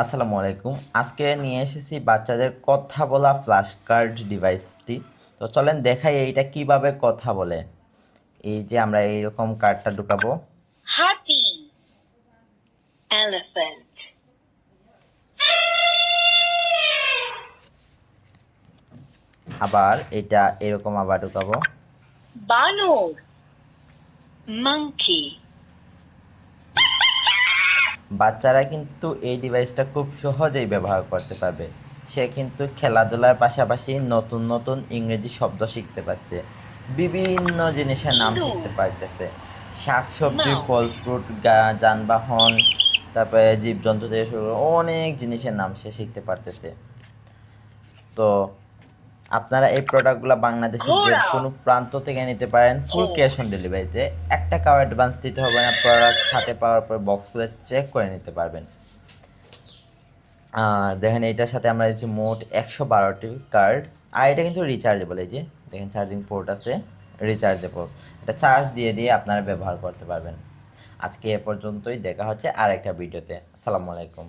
আসসালামু আলাইকুম। আজকে নিয়ে এসেছি বাচ্চাদের কথা বলা ফ্ল্যাশ কার্ড ডিভাইসটি। তো চলেন দেখাই এইটা কিভাবে কথা বলে। এই যে আমরা এইরকম কার্ডটা ঢুকাবো। হাতি, elephant, আবার এটা এরকম আবার ঢুকাবো। বানর, monkey, বাচ্চারা কিন্তু এই ডিভাইসটা খুব সহজেই ব্যবহার করতে পারবে। সে কিন্তু খেলাধুলার পাশাপাশি নতুন নতুন ইংরেজি শব্দ শিখতে পারছে, বিভিন্ন জিনিসের নাম ইঁদুর, শিখতে পারতেছে, শাকসবজি, mouse, ফল ফ্রুট, যানবাহন, তারপরে জীবজন্তু থেকে শুরু করে অনেক জিনিসের নাম সে শিখতে পারতেছে। তো আপনারা এই প্রোডাক্টগুলো বাংলাদেশের যে ঘোড়া, কোনো প্রান্ত থেকে নিতে পারেন ফুল ক্যাশ horse, অন ডেলিভারিতে। 1 টাকাও অ্যাডভান্স দিতে হবে না। প্রোডাক্ট হাতে পাওয়ার পর বক্স খুলে চেক করে নিতে পারবেন। আর দেখেন এইটার সাথে আমরা দিচ্ছি মোট 112টি কার্ড। আর এটা কিন্তু রিচার্জেবল। এই যে দেখেন চার্জিং পোর্ট আছে, রিচার্জেবল। এটা চার্জ দিয়ে দিয়ে আপনারা ব্যবহার করতে পারবেন। আজকে এ পর্যন্তই, দেখা হচ্ছে আরেকটা ভিডিওতে। আসসালামু আলাইকুম।